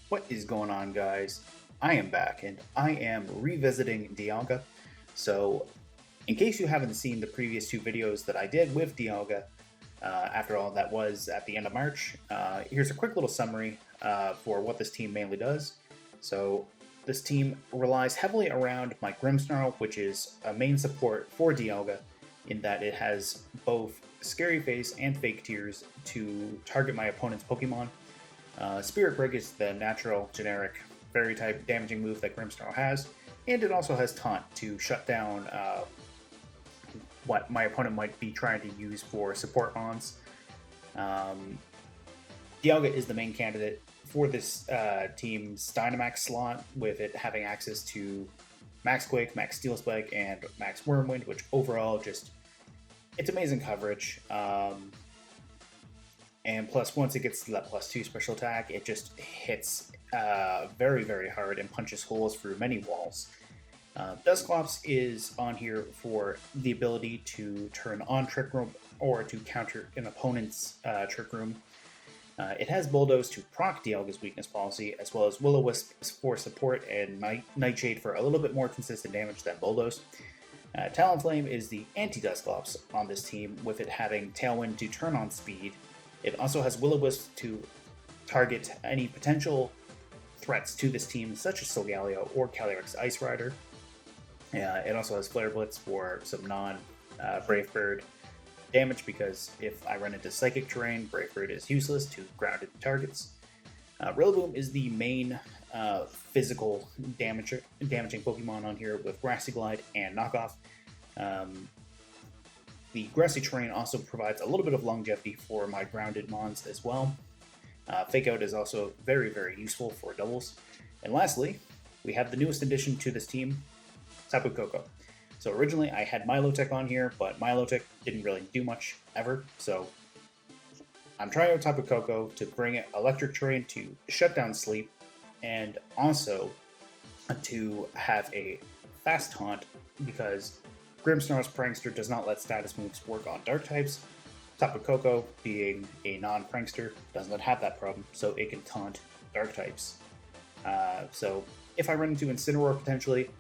What is going on, guys? I am back and I am revisiting Dialga. So, in case you haven't seen the previous two videos that I did with Dialga, after all, that was at the end of March, here's a quick little summary for what this team mainly does. So, this team relies heavily around my Grimmsnarl, which is a main support for Dialga, in that it has both Scary Face and Fake Tears to target my opponent's Pokemon. Spirit Break is the natural, generic, fairy type damaging move that Grimmsnarl has, and it also has Taunt to shut down what my opponent might be trying to use for support mons. Dialga is the main candidate for this team's Dynamax slot, with it having access to Max Quake, Max Steel Spike, and Max Wormwind, which overall just, it's amazing coverage. And plus, once it gets to that +2 special attack, it just hits very, very hard and punches holes through many walls. Dusclops is on here for the ability to turn on Trick Room or to counter an opponent's Trick Room. It has Bulldoze to proc Dialga's weakness policy, as well as Will-O-Wisp for support and Nightshade for a little bit more consistent damage than Bulldoze. Talonflame is the anti-Dusclops on this team, with it having Tailwind to turn on speed. It also has Will-O-Wisp to target any potential threats to this team, such as Solgaleo or Calyrex Ice Rider. It also has Flare Blitz for some non-Brave Bird damage, because if I run into Psychic terrain, Brave Bird is useless to grounded targets. Rillaboom is the main physical damaging Pokemon on here, with Grassy Glide and Knockoff. The grassy terrain also provides a little bit of longevity for my grounded mons as well. Fake Out is also very, very useful for doubles. And lastly, we have the newest addition to this team, Tapu Koko. So originally I had Milotic on here, but Milotic didn't really do much ever. So I'm trying out Tapu Koko to bring electric terrain to shut down sleep, and also to have a fast taunt, because Grimmsnarl's Prankster does not let status moves work on dark types. Tapu Koko, being a non-Prankster, does not have that problem, so it can taunt dark types. So if I run into Incineroar potentially,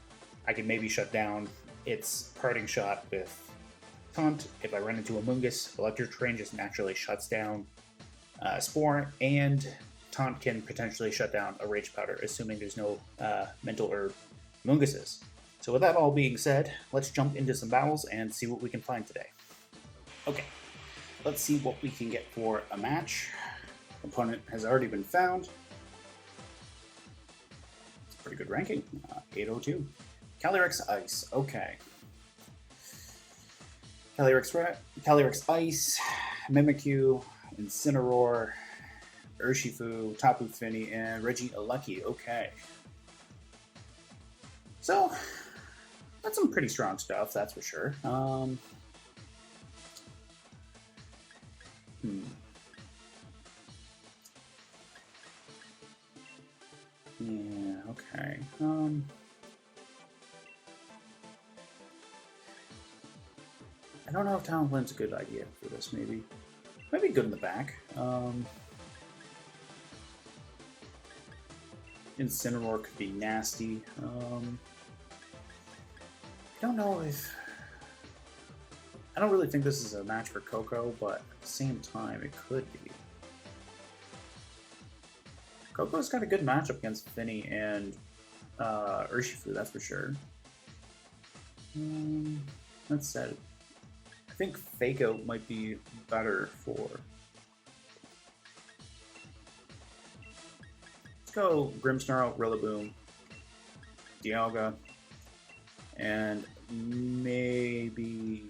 I can maybe shut down its parting shot with Taunt. If I run into Amoonguss, Electric Terrain just naturally shuts down Spore, and Taunt can potentially shut down a Rage Powder, assuming there's no Mental Herb Amoongusses. So with that all being said, let's jump into some battles and see what we can find today. Okay, let's see what we can get for a match. Opponent has already been found. It's a pretty good ranking, 802. Calyrex Ice, okay. Calyrex Ice, Mimikyu, Incineroar, Urshifu, Tapu Fini, and Regieleki, okay. So, that's some pretty strong stuff, that's for sure. Yeah, okay. I don't know if Talonflame's a good idea for this, maybe. Might be good in the back. Incineroar could be nasty. I don't know if... I don't really think this is a match for Koko, but at the same time, it could be. Koko's got a good matchup against Finny and Urshifu, that's for sure. That said, I think Fake Out might be better for... Let's go Grimmsnarl, Rillaboom, Dialga, and maybe...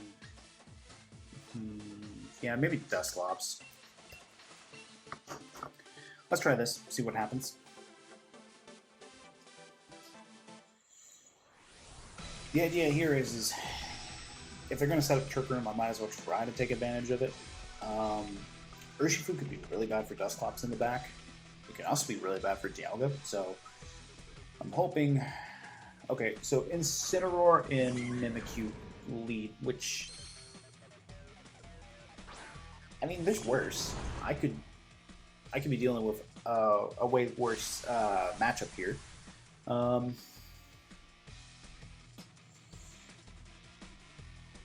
yeah, maybe Dusclops. Let's try this, see what happens. The idea here is if they're going to set up Trick Room, I might as well try to take advantage of it. Urshifu could be really bad for Dusclops in the back. It can also be really bad for Dialga, so I'm hoping... Okay, so Incineroar and Mimikyu lead, which... I mean, there's worse. I could be dealing with a way worse matchup here.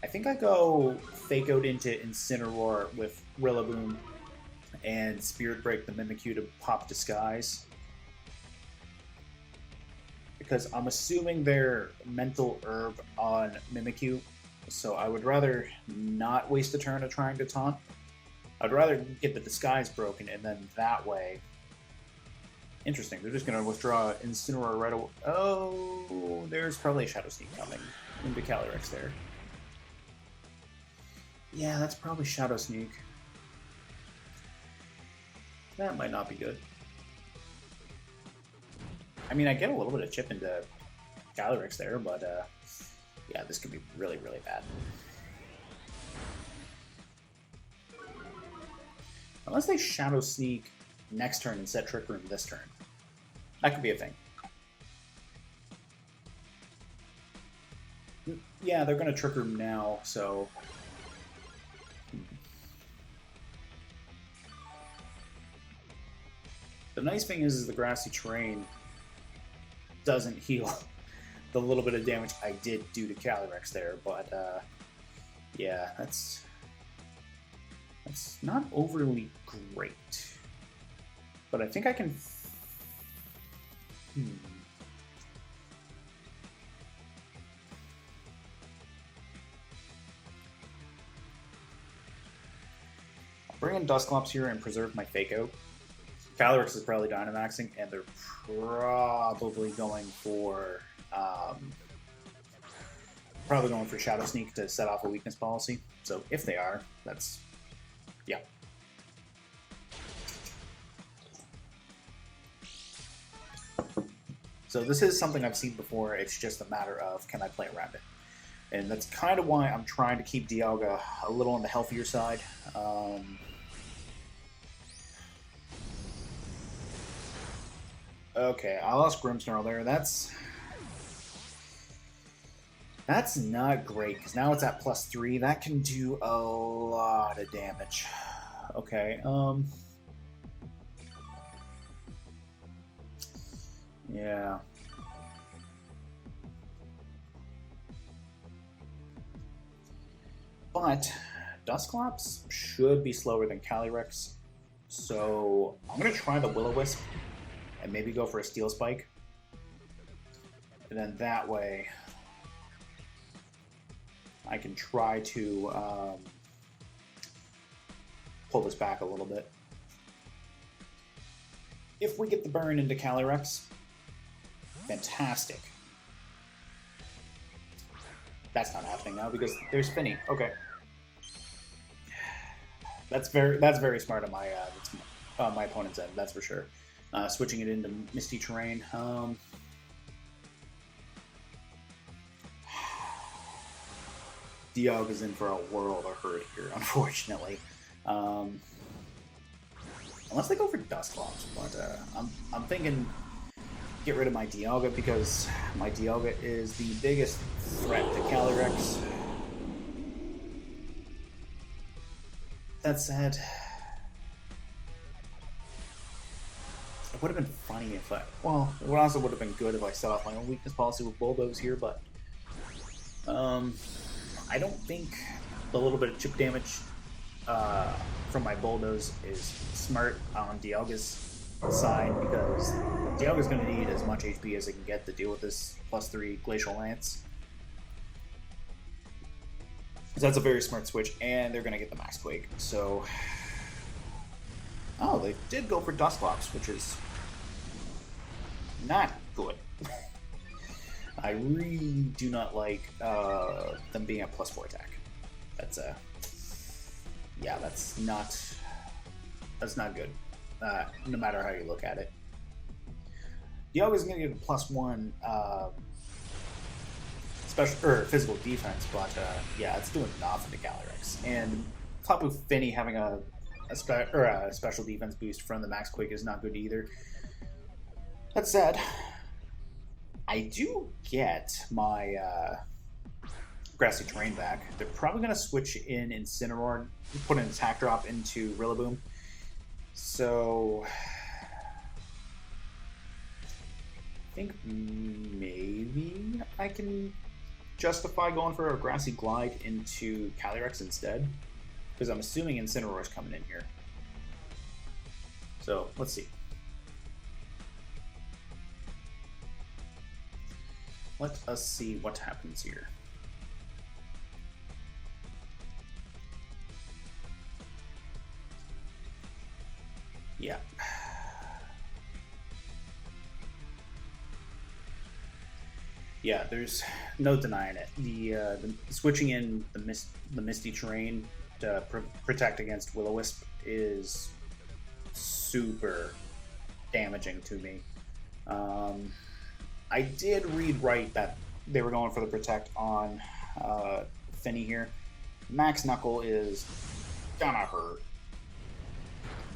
I think I go Fake Out into Incineroar with Rillaboom and Spirit Break the Mimikyu to pop Disguise. Because I'm assuming they're Mental Herb on Mimikyu, so I would rather not waste a turn of trying to taunt. I'd rather get the Disguise broken, and then that way... Interesting, they're just going to withdraw Incineroar right away. Oh, there's probably a Shadow Sneak coming into Calyrex there. Yeah, that's probably Shadow Sneak. That might not be good. I mean, I get a little bit of chip into Calyrex there, but yeah, this could be really, really bad. Unless they Shadow Sneak next turn and set Trick Room this turn. That could be a thing. Yeah, they're going to Trick Room now, so... The nice thing is the grassy terrain doesn't heal the little bit of damage I did do to Calyrex there, but yeah, that's not overly great. But I think I can... I'll bring in Dusclops here and preserve my Fake Out. Calyrex is probably Dynamaxing, and they're probably going for Shadow Sneak to set off a weakness policy. So if they are, that's yeah. So this is something I've seen before. It's just a matter of can I play around it, and that's kind of why I'm trying to keep Dialga a little on the healthier side. Okay, I lost Grimmsnarl there. That's not great, because now it's at +3. That can do a lot of damage. Okay, yeah. But Dusclops should be slower than Calyrex, so I'm going to try the Will-O-Wisp and maybe go for a Steel Spike. And then that way I can try to pull this back a little bit. If we get the burn into Calyrex, fantastic. That's not happening now because there's Finny. Okay. That's very smart on my opponent's end, that's for sure. Switching it into Misty Terrain. Dialga's in for a world of hurt here, unfortunately. Unless they go for Dusclops, but I'm thinking get rid of my Dialga because my Dialga is the biggest threat to Calyrex. That said, it would have been funny if it also would have been good if I set off my own weakness policy with Bulldoze here, but I don't think the little bit of chip damage from my Bulldoze is smart on Dialga's side because Dialga's going to need as much HP as it can get to deal with this +3 Glacial Lance. So that's a very smart switch, and they're going to get the Max Quake. So, oh, they did go for Dusclops, which is not good. I really do not like them being at +4 attack. That's yeah, that's not good. No matter how you look at it. Dialga's going to get a +1 special or physical defense, but yeah, it's doing nothing to Calyrex. And Tapu Finny having a special defense boost from the Max Quake is not good either. That said, I do get my Grassy Terrain back. They're probably going to switch in Incineroar, put an attack drop into Rillaboom. So think maybe I can justify going for a Grassy Glide into Calyrex instead, because I'm assuming Incineroar's coming in here. So let's see. Let us see what happens here. Yeah. Yeah, there's no denying it. The switching in the Misty Terrain to protect against Will-O-Wisp is super damaging to me. I did read right that they were going for the protect on Finny here. Max Knuckle is gonna hurt.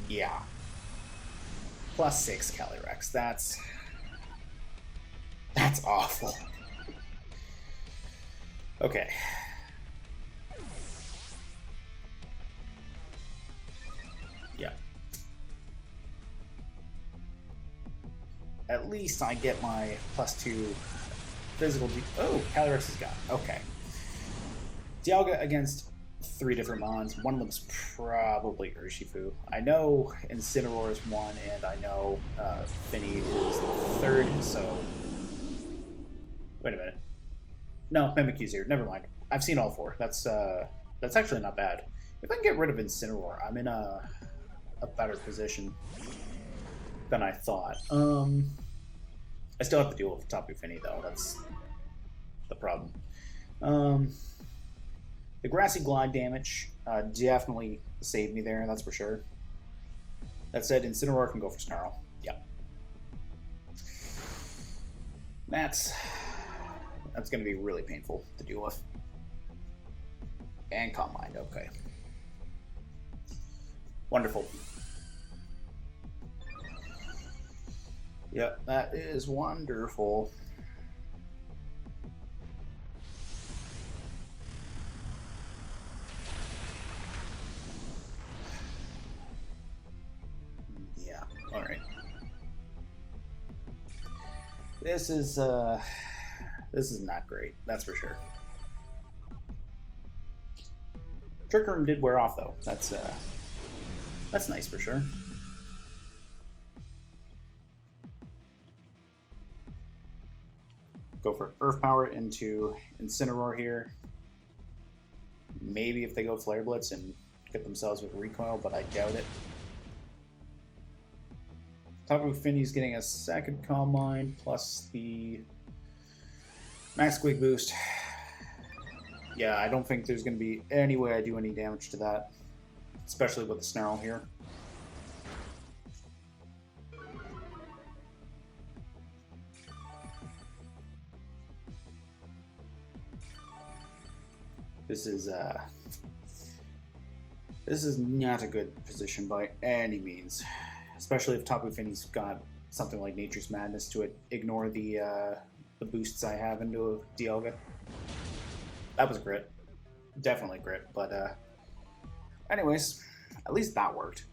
Yeah. +6 Calyrex. That's awful. Okay. Yeah. At least I get my +2 physical. Oh, Calyrex is gone. Okay. Dialga against 3 different mons. One of them's probably Urshifu. I know Incineroar is 1, and I know Finny is 3rd, so... Wait a minute. No, Mimikyu's here. Never mind. I've seen all 4. That's actually not bad. If I can get rid of Incineroar, I'm in a better position than I thought. I still have to deal with Tapu Finny, though. That's the problem. The Grassy Glide damage definitely saved me there, that's for sure. That said, Incineroar can go for Snarl. Yeah. That's going to be really painful to deal with. And Calm Mind, okay. Wonderful. Yep, that is wonderful. Yeah, alright. This is not great, that's for sure. Trick Room did wear off though. That's nice for sure. Go for Earth Power into Incineroar here. Maybe if they go Flare Blitz and get themselves with Recoil, but I doubt it. Tapu Finny's getting a second Calm Mind plus the Max Squeak boost. Yeah, I don't think there's going to be any way I do any damage to that, especially with the Snarl here. This is not a good position by any means, especially if Tapu Finny's got something like Nature's Madness to ignore the boosts I have into Dialga. That was grit. Definitely grit, but anyways, at least that worked.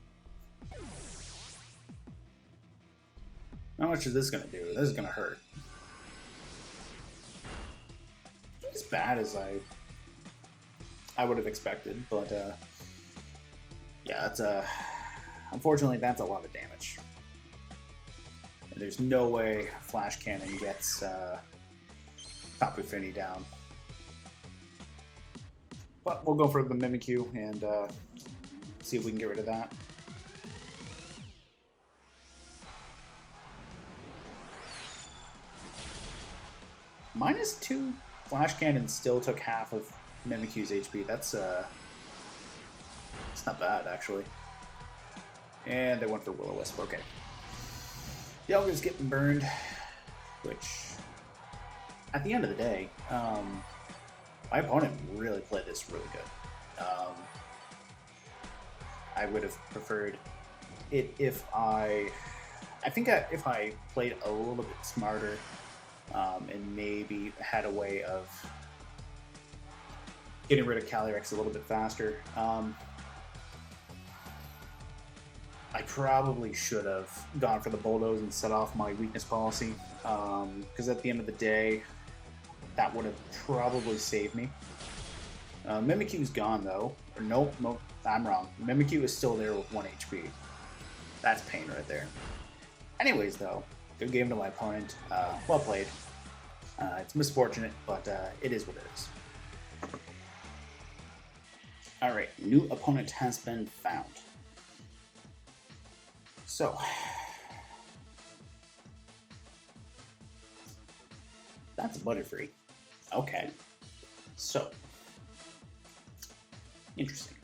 How much is this gonna do? This is gonna hurt. As bad as I would have expected, but yeah, it's unfortunately that's a lot of damage. And there's no way Flash Cannon gets Tapu Finny down. But we'll go for the Mimikyu and see if we can get rid of that. -2 Flash Cannon still took half of Mimikyu's HP. That's it's not bad actually. And they went for Will-O-Wisp. Okay. Dialga's getting burned, which at the end of the day, my opponent really played this really good. I would have preferred it if if I played a little bit smarter and maybe had a way of getting rid of Calyrex a little bit faster. I probably should have gone for the bulldoze and set off my weakness policy, because at the end of the day, that would have probably saved me. Mimikyu's gone though. Or nope, I'm wrong. Mimikyu is still there with 1 HP. That's pain right there. Anyways though, good game to my opponent. Well played. It's misfortunate, but it is what it is. Alright, new opponent has been found. So, that's Butterfree. Okay, so, interesting.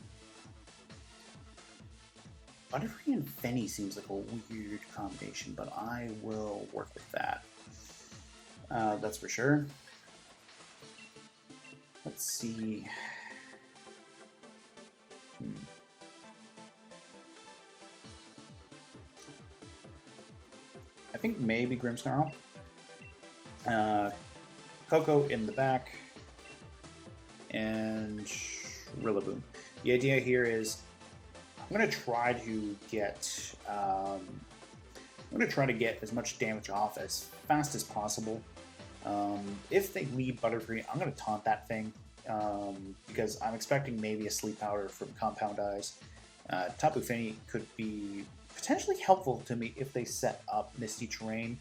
Butterfree and Fenny seems like a weird combination, but I will work with that. That's for sure. Let's see. I think maybe Grimmsnarl. Koko in the back. And Rillaboom. The idea here is I'm going to try to get as much damage off as fast as possible. If they lead Butterfree, I'm going to taunt that thing because I'm expecting maybe a Sleep Powder from Compound Eyes. Tapu Koko could be potentially helpful to me if they set up Misty Terrain.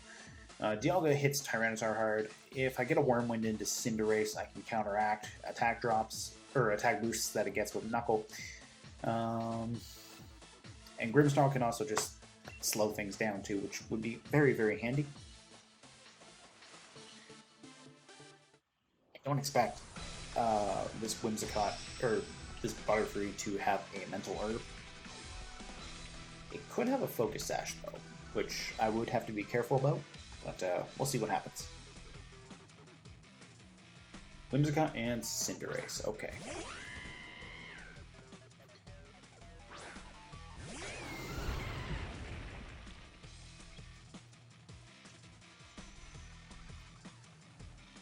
Dialga hits Tyranitar hard. If I get a Wormwind into Cinderace, I can counteract attack drops or attack boosts that it gets with Knuckle. And Grimmsnarl can also just slow things down too, which would be very, very handy. I don't expect this Whimsicott or this Butterfree to have a Mental Herb. It could have a Focus Sash though, which I would have to be careful about, but we'll see what happens. Whimsicott and Cinderace, okay.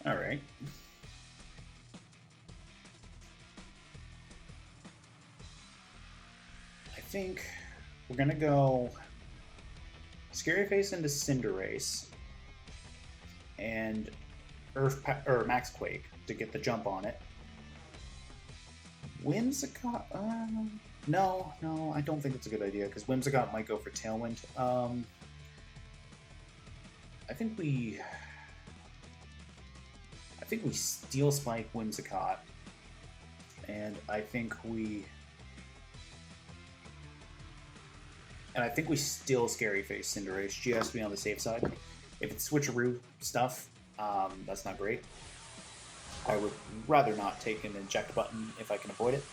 Alright. I think we're gonna go Scary Face into Cinderace and Max Quake to get the jump on it. Whimsicott? No, I don't think it's a good idea because Whimsicott might go for Tailwind. I think we Steel Spike Whimsicott, and I think we still Scary Face Cinderace just to be on the safe side. If it's switcheroo stuff, that's not great. I would rather not take an eject button if I can avoid it.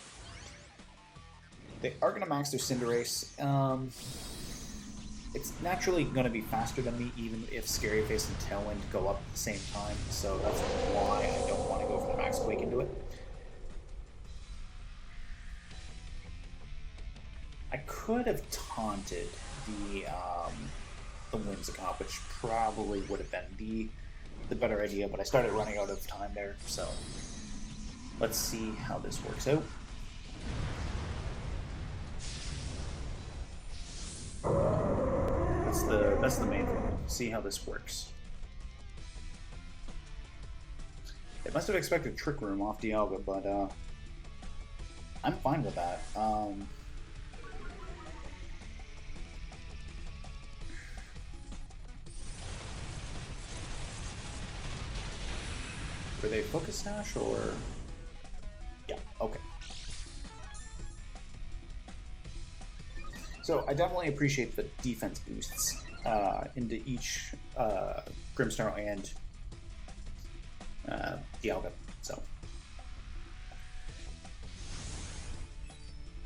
They are going to max their Cinderace. It's naturally going to be faster than me, even if Scary Face and Tailwind go up at the same time, so that's why I don't want to go for the Max Quake into it. I could have taunted the Whimsicott, which probably would have been the better idea, but I started running out of time there, so let's see how this works out. That's the main thing. See how this works. They must have expected Trick Room off Dialga, but I'm fine with that. Were they Focus Sash or? Yeah, okay. So I definitely appreciate the defense boosts into each Grimmsnarl and Dialga. So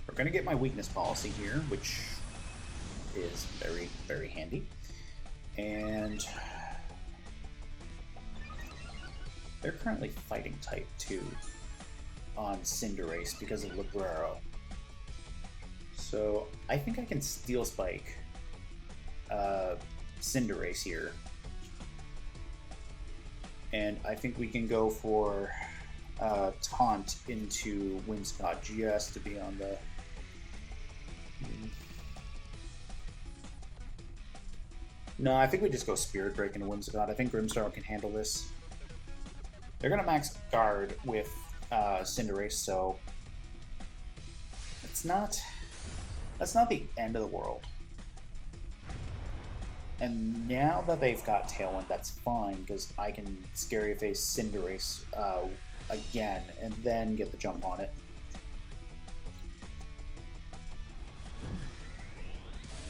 we're gonna get my weakness policy here, which is very, very handy. And they're currently fighting type 2 on Cinderace because of Librero. So I think I can Steel Spike Cinderace here. And I think we can go for Taunt into Whimsicott just to be on the... No, I think we just go Spirit Break into Whimsicott. I think Grimmsnarl can handle this. They're going to max guard with Cinderace, so that's not the end of the world. And now that they've got Tailwind, that's fine, because I can Scary Face Cinderace again, and then get the jump on it.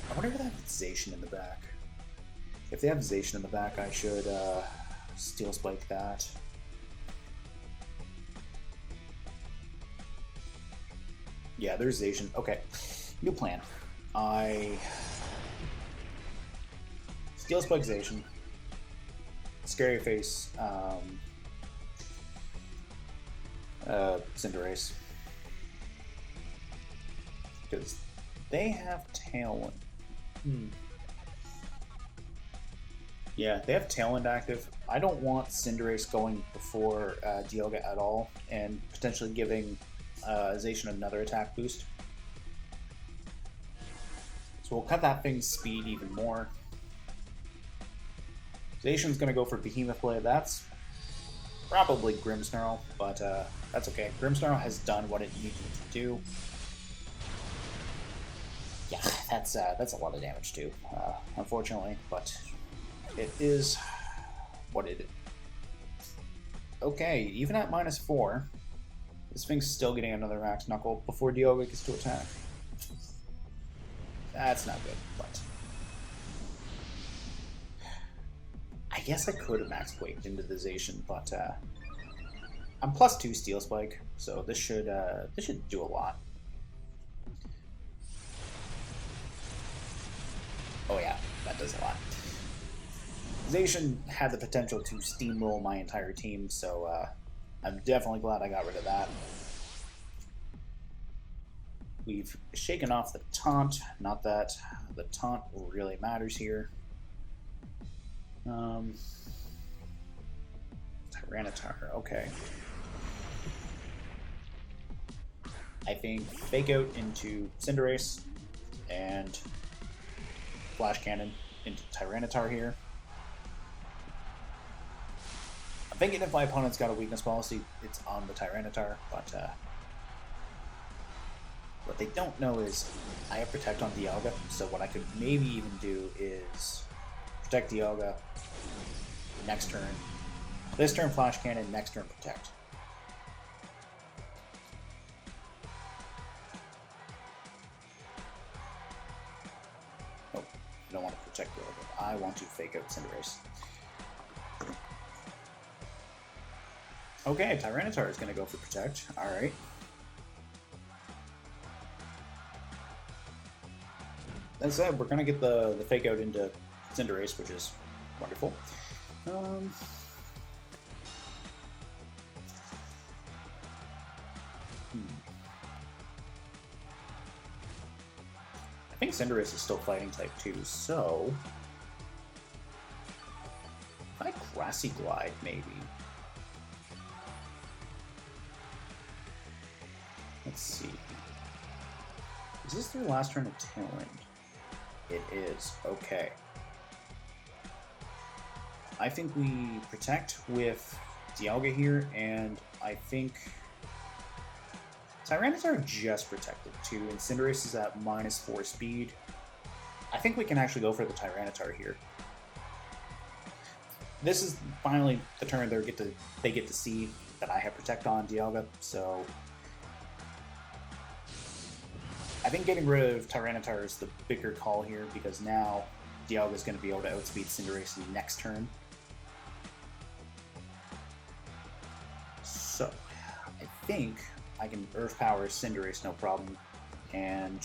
I wonder if they have Zacian in the back. If they have Zacian in the back, I should Steel Spike that. Yeah, there's Zacian. Okay, new plan. I Steel Spike Zacian, Scary Face Cinderace, because they have Tailwind. Yeah, they have Tailwind active. I don't want Cinderace going before Dialga at all, and potentially giving Zacian another attack boost. So we'll cut that thing's speed even more. Zacian's going to go for Behemoth Blade. That's probably Grimmsnarl, but that's okay. Grimmsnarl has done what it needed to do. Yeah, that's a lot of damage too, unfortunately, but it is what it is. Okay, even at -4, this thing's still getting another max knuckle before Dialga gets to attack. That's not good, but I guess I could have max quaked into the Zacian, but I'm +2 Steel Spike, so this should do a lot. Oh yeah, that does a lot. Zacian had the potential to steamroll my entire team, so I'm definitely glad I got rid of that. We've shaken off the Taunt, not that the Taunt really matters here. Tyranitar, okay. I think Fake Out into Cinderace and Flash Cannon into Tyranitar here. I'm thinking if my opponent's got a weakness policy, it's on the Tyranitar, but what they don't know is I have Protect on Dialga, so what I could maybe even do is Protect Dialga, next turn. This turn Flash Cannon, next turn Protect. Oh, I don't want to Protect Dialga. I want to Fake Out Cinderace. Okay, Tyranitar is going to go for Protect. Alright. That said, we're going to get the Fake Out into Cinderace, which is wonderful. I think Cinderace is still fighting type 2, so I Grassy Glide, maybe. Let's see. Is this their last turn of Tailwind? It is. Okay. I think we Protect with Dialga here, and I think Tyranitar just protected too, and Cinderace is at -4 speed. I think we can actually go for the Tyranitar here. This is finally the turn they get to see that I have Protect on Dialga, so I think getting rid of Tyranitar is the bigger call here, because now Dialga is going to be able to outspeed Cinderace next turn. So I think I can Earth Power Cinderace no problem, and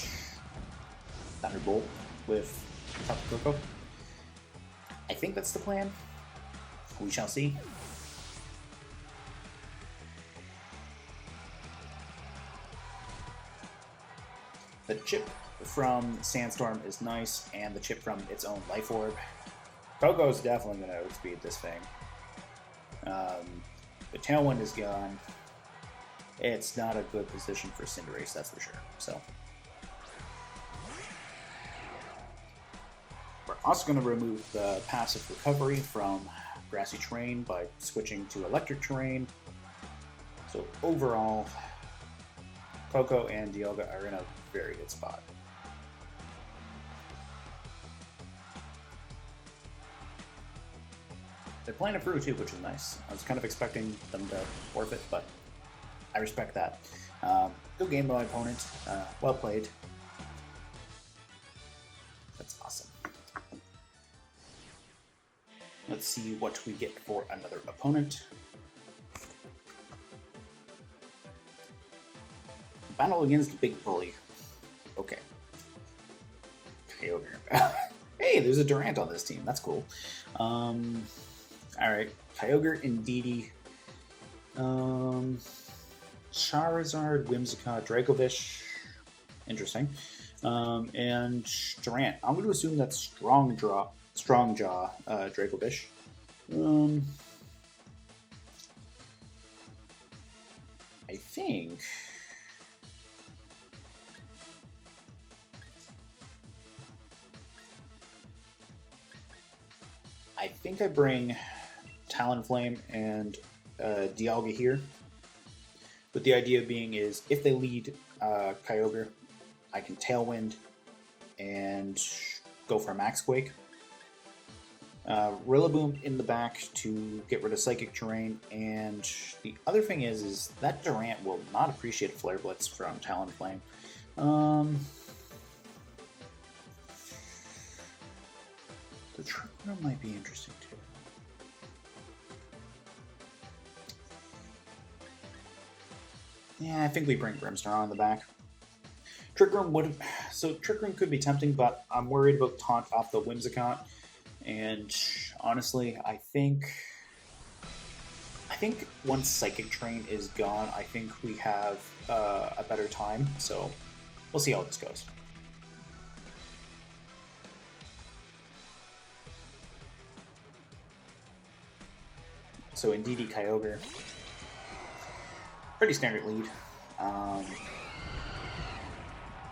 Thunderbolt with Tapu Koko. I think that's the plan. We shall see. The chip from Sandstorm is nice, and the chip from its own Life Orb. Coco's definitely going to outspeed this thing. The Tailwind is gone. It's not a good position for Cinderace, that's for sure. So we're Also going to remove the passive recovery from Grassy Terrain by switching to Electric Terrain. So overall, Koko and Dialga are in a very good spot. They're playing it through too, which is nice. I was kind of expecting them to forfeit, but I respect that. Good game by my opponent. Well played. That's awesome. Let's see what we get for another opponent. Battle against the big bully. Okay. Kyogre. Hey, there's a Durant on this team. That's cool. Alright. Kyogre, Indeedee. Charizard, Whimsicott, Dracovish. Interesting. And Durant. I'm going to assume that's Strongjaw, Dracovish. I think... I bring Talonflame and Dialga here. But the idea being is if they lead Kyogre, I can Tailwind and go for a Max Quake. Rillaboom in the back to get rid of Psychic Terrain. And the other thing is that Durant will not appreciate a Flare Blitz from Talonflame. The Trick Room might be interesting too. Yeah, I think we bring Grimmsnarl on the back. Trick Room would... So Trick Room could be tempting, but I'm worried about Taunt off the Whimsicott. And honestly, I think once Psychic Terrain is gone, I think we have a better time. So we'll see how this goes. So Indeedee, Kyogre. Pretty standard lead.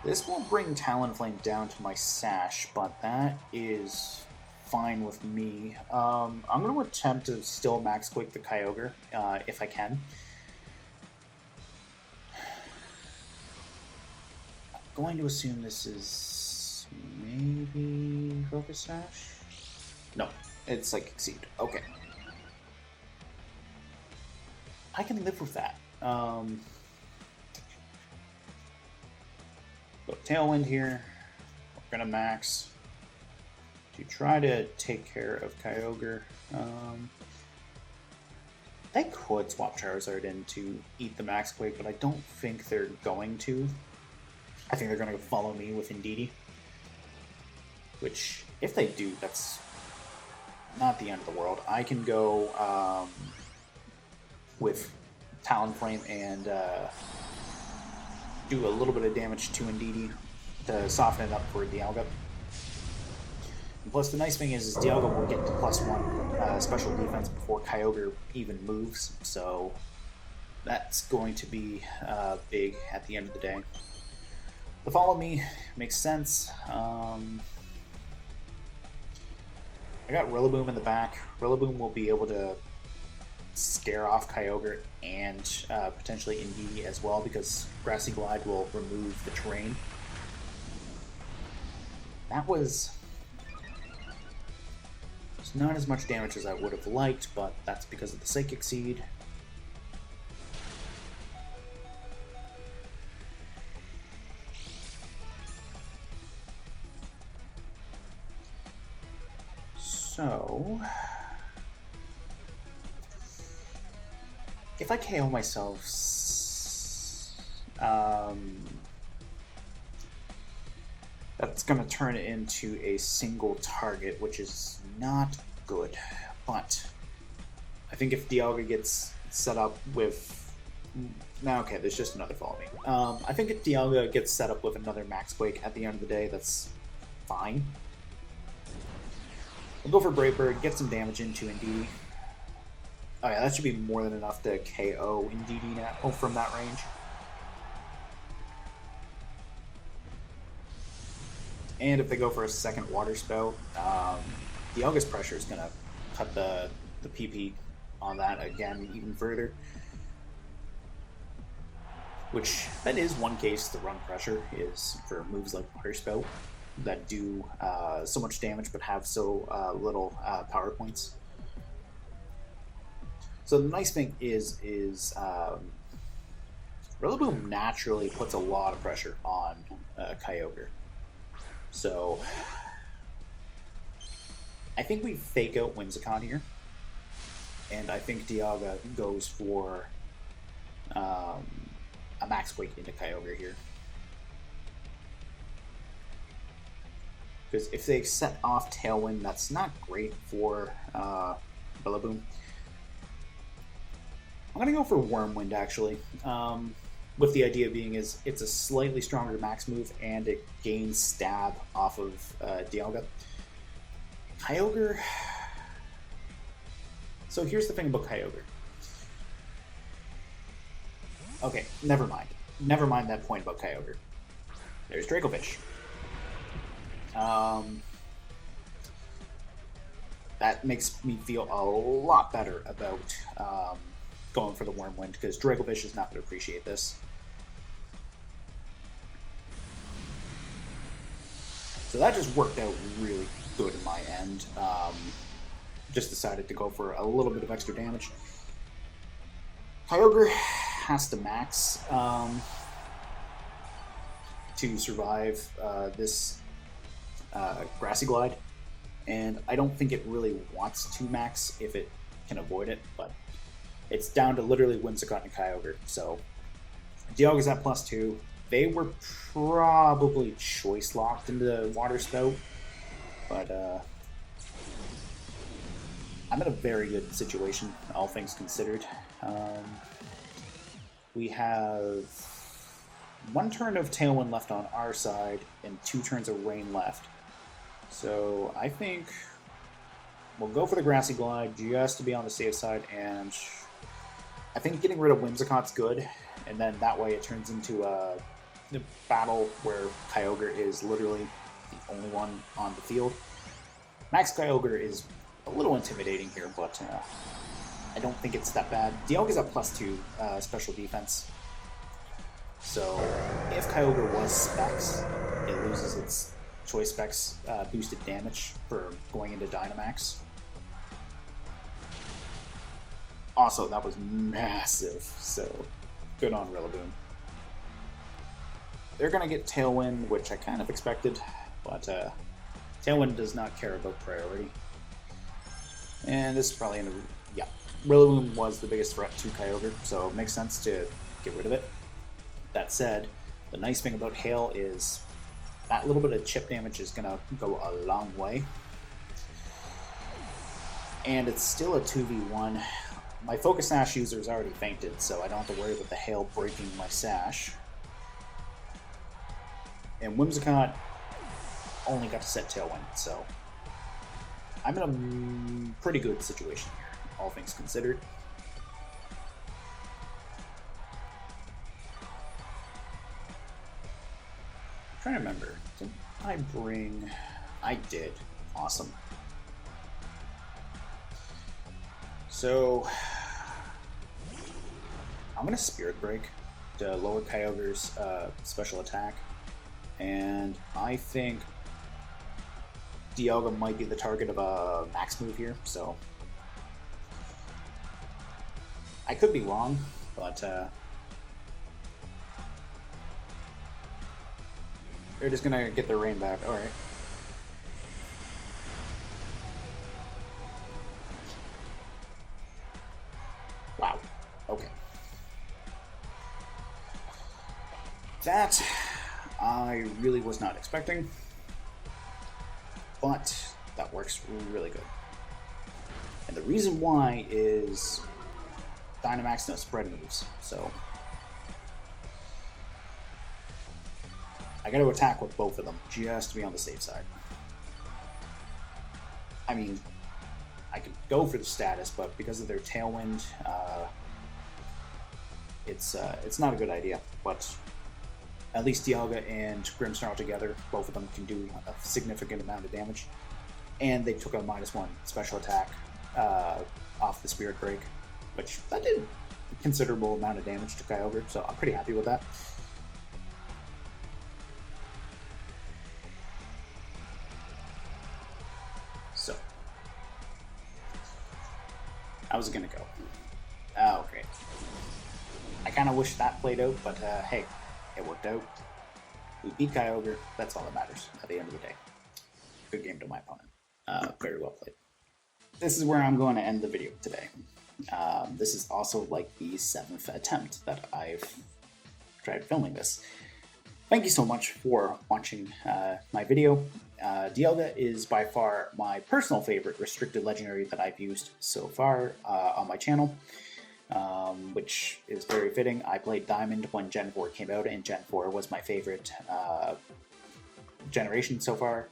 This will bring Talonflame down to my Sash, but that is fine with me. I'm going to attempt to still Max Quake the Kyogre, if I can. I'm going to assume this is maybe Focus Sash? No, it's Psychic Seed. Okay. I can live with that. But Tailwind here. We're gonna max to try to take care of Kyogre. They could swap Charizard in to eat the Max Quake, but I don't think they're going to. I think they're gonna follow me with Indeedee. Which, if they do, that's not the end of the world. I can go with Talonflame and do a little bit of damage to Indeedee to soften it up for Dialga. And plus, the nice thing is Dialga will get to +1 special defense before Kyogre even moves, so that's going to be big at the end of the day. The follow me makes sense. I got Rillaboom in the back. Rillaboom will be able to scare off Kyogre and potentially Indeedee as well, because Grassy Glide will remove the terrain. That was not as much damage as I would have liked, but that's because of the Psychic Seed. So if I KO myself, that's going to turn it into a single target, which is not good. But I think if Dialga gets set up with... Now, okay, there's just another follow me. I think if Dialga gets set up with another Max Quake at the end of the day, that's fine. We'll go for Brave Bird, get some damage into Indeedee. Oh yeah, that should be more than enough to KO Indeedee now from that range. And if they go for a second Water Spout, Dialga's pressure is going to cut the PP on that again even further. Which, that is one case the run pressure is for moves like Water Spout that do so much damage but have so little power points. So the nice thing is Rillaboom naturally puts a lot of pressure on Kyogre. So I think we fake out Whimsicott here, and I think Dialga goes for a Max Quake into Kyogre here. Because if they set off Tailwind, that's not great for Rillaboom. I'm going to go for Wormwind, actually. With the idea being is it's a slightly stronger max move, and it gains stab off of Dialga. Kyogre... So here's the thing about Kyogre. Okay, never mind. Never mind that point about Kyogre. There's Dracovish. That makes me feel a lot better about going for the Wormwind, because Dracovish is not going to appreciate this. So that just worked out really good in my end. Just decided to go for a little bit of extra damage. Kyogre has to max to survive this Grassy Glide, and I don't think it really wants to max if it can avoid it, but it's down to literally Whimsicott and Kyogre. So Dialga's at +2. They were probably choice locked into Water Spout, but I'm in a very good situation, all things considered. We have 1 turn of Tailwind left on our side and 2 turns of Rain left. So I think we'll go for the Grassy Glide just to be on the safe side, and I think getting rid of Whimsicott's good, and then that way it turns into a battle where Kyogre is literally the only one on the field. Max Kyogre is a little intimidating here, but I don't think it's that bad. Dialga's at +2 special defense. So if Kyogre was Specs, it loses its Choice Specs boosted damage for going into Dynamax. Also, that was massive, so good on Rillaboom. They're going to get Tailwind, which I kind of expected, but Tailwind does not care about priority. And this is probably in the... yeah. Rillaboom was the biggest threat to Kyogre, so it makes sense to get rid of it. That said, the nice thing about Hail is that little bit of chip damage is going to go a long way. And it's still a 2v1. My Focus Sash user is already fainted, so I don't have to worry about the Hail breaking my Sash. And Whimsicott only got to set Tailwind, so I'm in a pretty good situation here, all things considered. I'm trying to remember, did I bring... I did. Awesome. So I'm going to Spirit Break to lower Kyogre's special attack, and I think Dialga might be the target of a max move here, so I could be wrong, but they're just gonna get their rain back. All right. Wow. Okay. That I really was not expecting, but that works really good. And the reason why is Dynamax no spread moves, so I got to attack with both of them just to be on the safe side. I mean, I could go for the status, but because of their Tailwind, it's not a good idea. But At least Dialga and Grimmsnarl together, both of them can do a significant amount of damage. And they took a -1 special attack off the Spirit Break, which that did a considerable amount of damage to Kyogre, so I'm pretty happy with that. So, how's it gonna go? Oh, great. I kind of wish that played out, but hey, it worked out. We beat Kyogre, that's all that matters at the end of the day. Good game to my opponent. Very well played. This is where I'm going to end the video today. This is also like the 7th attempt that I've tried filming this. Thank you so much for watching my video. Dialga is by far my personal favorite restricted legendary that I've used so far on my channel, which is very fitting. I played Diamond when Gen 4 came out, and Gen 4 was my favorite generation so far.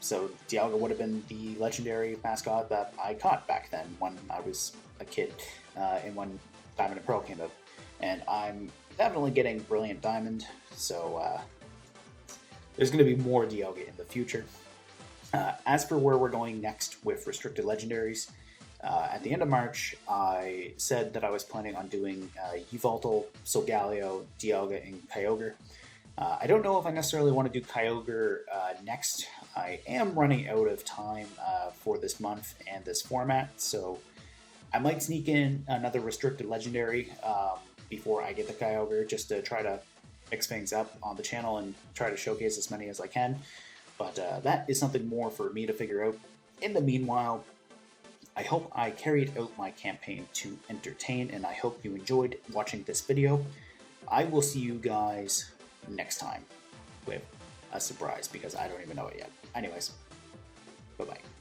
So Dialga would have been the legendary mascot that I caught back then when I was a kid, and when Diamond and Pearl came out. And I'm definitely getting Brilliant Diamond, so there's going to be more Dialga in the future. As for where we're going next with restricted legendaries, at the end of March, I said that I was planning on doing Yveltal, Solgaleo, Dialga, and Kyogre. I don't know if I necessarily want to do Kyogre next. I am running out of time for this month and this format, so I might sneak in another restricted legendary before I get the Kyogre, just to try to mix things up on the channel and try to showcase as many as I can. But that is something more for me to figure out. In the meanwhile, I hope I carried out my campaign to entertain, and I hope you enjoyed watching this video. I will see you guys next time with a surprise, because I don't even know it yet. Anyways, bye-bye.